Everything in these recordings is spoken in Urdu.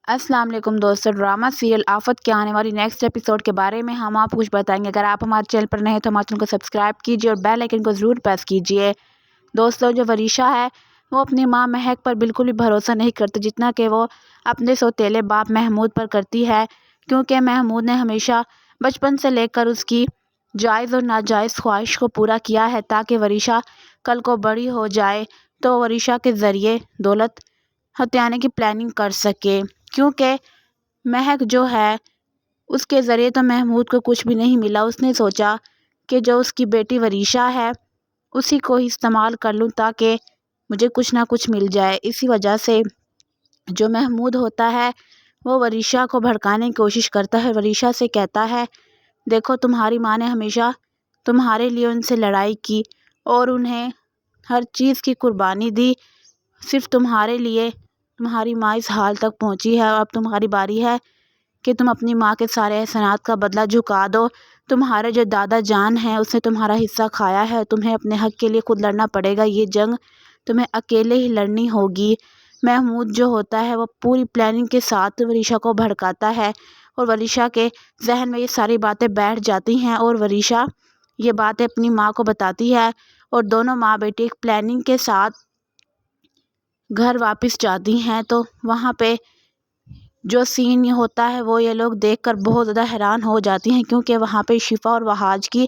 السلام علیکم دوستو، ڈرامہ سیریل آفت کے آنے والی نیکسٹ ایپیسوڈ کے بارے میں ہم آپ کو کچھ بتائیں گے۔ اگر آپ ہمارے چینل پر نئے ہیں تو ہمارے چینل کو سبسکرائب کیجیے اور بیل آئیکن کو ضرور پریس کیجیے۔ دوستو، جو وریشا ہے وہ اپنی ماں مہک پر بالکل بھی بھروسہ نہیں کرتی جتنا کہ وہ اپنے سوتیلے باپ محمود پر کرتی ہے، کیونکہ محمود نے ہمیشہ بچپن سے لے کر اس کی جائز اور ناجائز خواہش کو پورا کیا ہے تاکہ وریشا کل کو بڑی ہو جائے تو وریشا کے ذریعے دولت ہتھیانے کی پلاننگ کر سکے، کیونکہ مہک جو ہے اس کے ذریعے تو محمود کو کچھ بھی نہیں ملا۔ اس نے سوچا کہ جو اس کی بیٹی وریشا ہے اسی کو ہی استعمال کر لوں تاکہ مجھے کچھ نہ کچھ مل جائے۔ اسی وجہ سے جو محمود ہوتا ہے وہ وریشا کو بھڑکانے کی کوشش کرتا ہے، وریشا سے کہتا ہے دیکھو تمہاری ماں نے ہمیشہ تمہارے لیے ان سے لڑائی کی اور انہیں ہر چیز کی قربانی دی، صرف تمہارے لیے تمہاری ماں اس حال تک پہنچی ہے، اور اب تمہاری باری ہے کہ تم اپنی ماں کے سارے احسانات کا بدلہ جھکا دو۔ تمہارے جو دادا جان ہیں اس نے تمہارا حصہ کھایا ہے، تمہیں اپنے حق کے لیے خود لڑنا پڑے گا، یہ جنگ تمہیں اکیلے ہی لڑنی ہوگی۔ محمود جو ہوتا ہے وہ پوری پلاننگ کے ساتھ وریشا کو بھڑکاتا ہے اور وریشا کے ذہن میں یہ ساری باتیں بیٹھ جاتی ہیں اور وریشا یہ باتیں اپنی ماں کو بتاتی ہے اور دونوں ماں بیٹی ایک پلاننگ کے ساتھ گھر واپس جاتی ہیں۔ تو وہاں پہ جو سین ہوتا ہے وہ یہ لوگ دیکھ کر بہت زیادہ حیران ہو جاتی ہیں، کیونکہ وہاں پہ شفا اور وہاج کی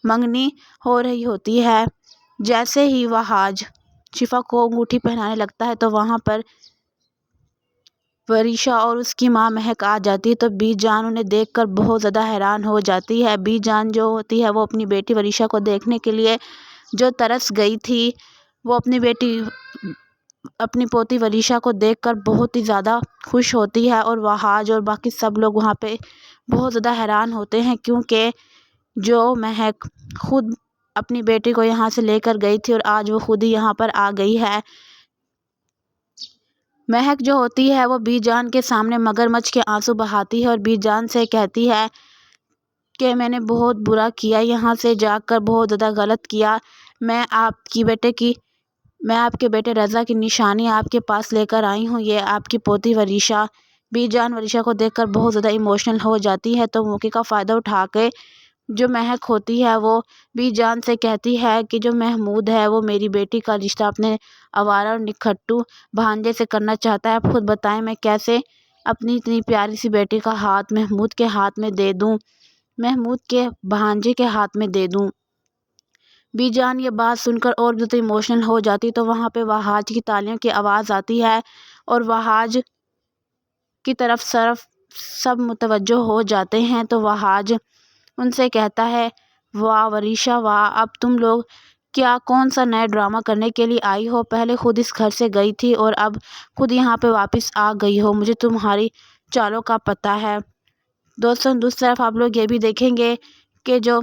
منگنی ہو رہی ہوتی ہے۔ جیسے ہی وہاج شفا کو انگوٹھی پہنانے لگتا ہے تو وہاں پر وریشا اور اس کی ماں مہک آ جاتی ہے، تو بی جان انہیں دیکھ کر بہت زیادہ حیران ہو جاتی ہے۔ بی جان جو ہوتی ہے وہ اپنی بیٹی وریشا کو دیکھنے کے لیے جو ترس گئی تھی، وہ اپنی پوتی وریشا کو دیکھ کر بہت ہی زیادہ خوش ہوتی ہے، اور وہاج اور باقی سب لوگ وہاں پہ بہت زیادہ حیران ہوتے ہیں، کیونکہ جو مہک خود اپنی بیٹی کو یہاں سے لے کر گئی تھی اور آج وہ خود ہی یہاں پر آ گئی ہے۔ مہک جو ہوتی ہے وہ بی جان کے سامنے مگرمچھ کے آنسو بہاتی ہے اور بی جان سے کہتی ہے کہ میں نے بہت برا کیا، یہاں سے جا کر بہت زیادہ غلط کیا۔ میں آپ کے بیٹے رضا کی نشانی آپ کے پاس لے کر آئی ہوں، یہ آپ کی پوتی وریشا۔ بی جان وریشا کو دیکھ کر بہت زیادہ ایموشنل ہو جاتی ہے، تو موقع کا فائدہ اٹھا کے جو مہک ہوتی ہے وہ بی جان سے کہتی ہے کہ جو محمود ہے وہ میری بیٹی کا رشتہ اپنے آوارہ اور نکھٹو بھانجے سے کرنا چاہتا ہے۔ آپ خود بتائیں میں کیسے اپنی اتنی پیاری سی بیٹی کا ہاتھ محمود کے ہاتھ میں دے دوں، محمود کے بھانجے کے ہاتھ میں دے دوں۔ بی جان یہ بات سن کر اور بھی زیادہ ایموشنل ہو جاتی، تو وہاں پہ وہاج کی تالیوں کی آواز آتی ہے اور وہاج کی طرف سب متوجہ ہو جاتے ہیں۔ تو وہاج ان سے کہتا ہے واہ وریشا واہ، اب تم لوگ کون سا نیا ڈرامہ کرنے کے لیے آئی ہو؟ پہلے خود اس گھر سے گئی تھی اور اب خود یہاں پہ واپس آ گئی ہو، مجھے تمہاری چالوں کا پتہ ہے۔ دوستوں، دوسری طرف آپ لوگ یہ بھی دیکھیں گے کہ جو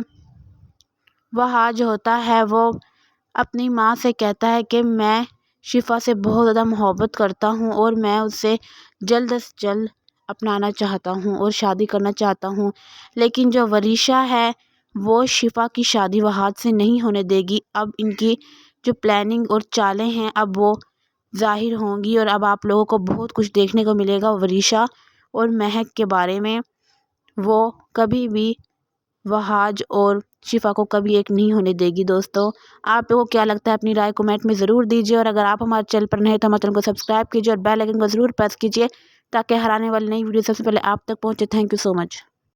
وہاج ہوتا ہے وہ اپنی ماں سے کہتا ہے کہ میں شفا سے بہت زیادہ محبت کرتا ہوں اور میں اس سے جلد از جلد اپنانا چاہتا ہوں اور شادی کرنا چاہتا ہوں، لیکن جو وریشا ہے وہ شفا کی شادی وہاج سے نہیں ہونے دے گی۔ اب ان کی جو پلاننگ اور چالیں ہیں اب وہ ظاہر ہوں گی، اور اب آپ لوگوں کو بہت کچھ دیکھنے کو ملے گا وریشا اور مہک کے بارے میں۔ وہ کبھی بھی وہاج اور شفا کو کبھی ایک نہیں ہونے دے گی۔ دوستو، آپ لوگوں کو کیا لگتا ہے اپنی رائے کمنٹ میں ضرور دیجیے، اور اگر آپ ہمارے چینل پر نئے ہیں تو ہمارے چینل کو سبسکرائب کیجیے اور بیل آئیکن کو ضرور پریس کیجیے تاکہ ہر آنے والی نئی ویڈیو سب سے پہلے آپ تک پہنچے۔ Thank you so much.